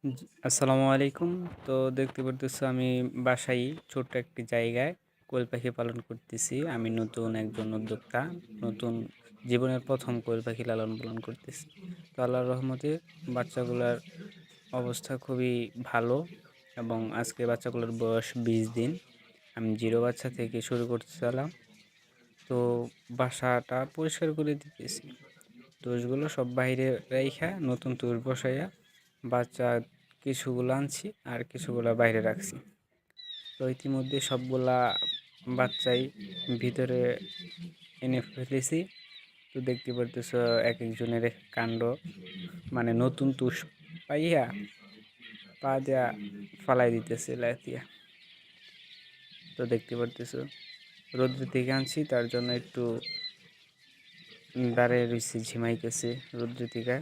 আসসালামু আলাইকুম। তো দেখতে পারতেছো আমি বাসায় ছোট্ট একটি জায়গায় কোয়েল পাখি পালন করতেছি। আমি নতুন একজন উদ্যোক্তা। নতুন জীবনের ১ম কোয়েল পাখি লালন পালন করতেছি। তো আল্লাহর রহমতে বাচ্চাগুলার অবস্থা খুবই ভালো এবং আজকে বাচ্চাগুলোর বয়স ২০ দিন। আমি 0 বাচ্চা থেকে শুরু করতেছিলাম। তো বাসাটা পরিষ্কার করে দিতেছি। তুষগুলো সব বাইরে রাইখা নতুন তুষ বসাইয়া বাচ্চা কিছুগুলো আনছি আর কিছুগুলা বাইরে রাখছি। তো ইতিমধ্যে সবগুলা বাচ্চাই ভিতরে এনে ফেলেছি। তো দেখতে পারতেছো এক একজনের কাণ্ড, মানে নতুন তুষ পাইয়া পা দিয়া ফালাই দিতেছে লাথিয়া। তো দেখতে পারতেছো রোদ্র থেকে আনছি, তার জন্য একটু দাঁড়িয়ে রয়েছে, ঝিমাইতেছে রোদ্র থেকে।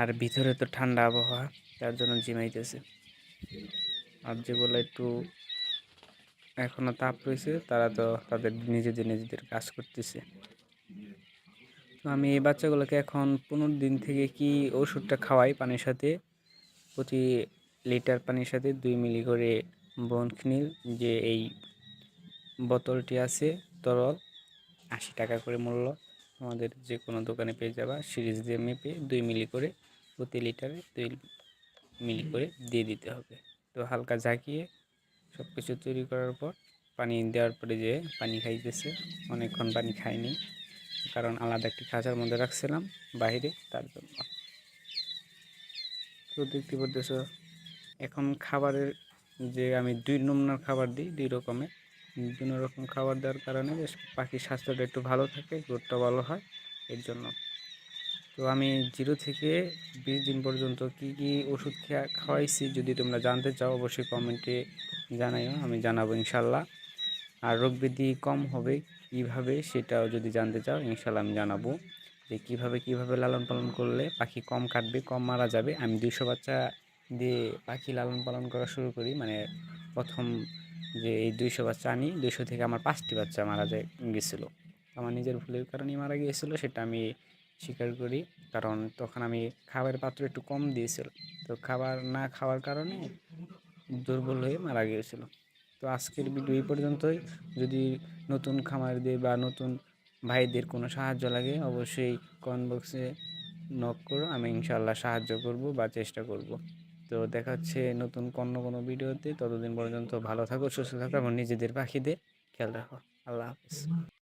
আর ভিতরে তো ঠান্ডা আবহাওয়া, তার জন্য ঝিমাইতেছে। আর যেগুলো একটু এখনো তাপ রয়েছে তারা তো তাদের নিজেদের কাজ করতেছে। তো আমি এই বাচ্চাগুলোকে এখন 15 দিন থেকে কি ওষুধটা খাওয়াই পানির সাথে। প্রতি লিটার পানির সাথে 2 মিলি করে বনফিনিল, যে এই বোতলটি আছে তরল, 80 টাকা করে মূল্য। আমাদের যে কোনো দোকানে পেয়ে যাবা। সিরিজ দিয়ে মেপে 2 মিলি করে প্রতি লিটারে 2 মিলি করে দিয়ে দিতে হবে। তো হালকা ঝাঁকিয়ে সব কিছু তৈরি করার পর পানি দেওয়ার পরে যে পানি খাইতেছে। অনেকক্ষণ পানি খায়নি, কারণ আলাদা একটি খাঁচার মধ্যে রাখছিলাম বাইরে, তার জন্য। তো দেখতে পারতেছ এখন খাবারের যে আমি 2 নমুনার খাবার দিই, 2 রকমের। 2 রকম খাবার দেওয়ার কারণে বেশ পাখির স্বাস্থ্যটা একটু ভালো থাকে, গ্রোথটা ভালো হয়, এর জন্য। তো আমি 0 থেকে 20 দিন পর্যন্ত কি কি ওষুধ খাওয়াইছি যদি তোমরা জানতে চাও অবশ্যই কমেন্টে জানাইও, আমি জানাবো ইনশাল্লাহ। আর রোগ ব্যাধি কম হবে কিভাবে সেটাও যদি জানতে চাও ইনশাল্লাহ আমি জানাবো, যে কিভাবে লালন পালন করলে পাখি কম কাটবে, কম মারা যাবে। আমি 200 বাচ্চা দিয়ে পাখি লালন পালন করা শুরু করি, মানে প্রথম যে এই 200 বাচ্চা আনি, 200 থেকে আমার 5টি বাচ্চা মারা গেছিলো। আমার নিজের ভুলের কারণেই মারা গিয়েছিলো, সেটা আমি স্বীকার করি। কারণ তখন আমি খাবারের পাত্র একটু কম দিয়েছিল, তো খাবার না খাওয়ার কারণে দুর্বল হয়ে মারা গিয়েছিল। তো আজকের ভিডিও এই পর্যন্তই। যদি নতুন খামারদের বা নতুন ভাইদের কোনো সাহায্য লাগে অবশ্যই কমেন্ট বক্সে নক করো, আমি ইনশাআল্লাহ সাহায্য করব বা চেষ্টা করব। তো দেখা হচ্ছে নতুন কোনো ভিডিওতে। ততদিন পর্যন্ত ভালো থাকো, সুস্থ থাকো এবং নিজেদের পাখিদের খেয়াল রাখো। আল্লাহ হাফেজ।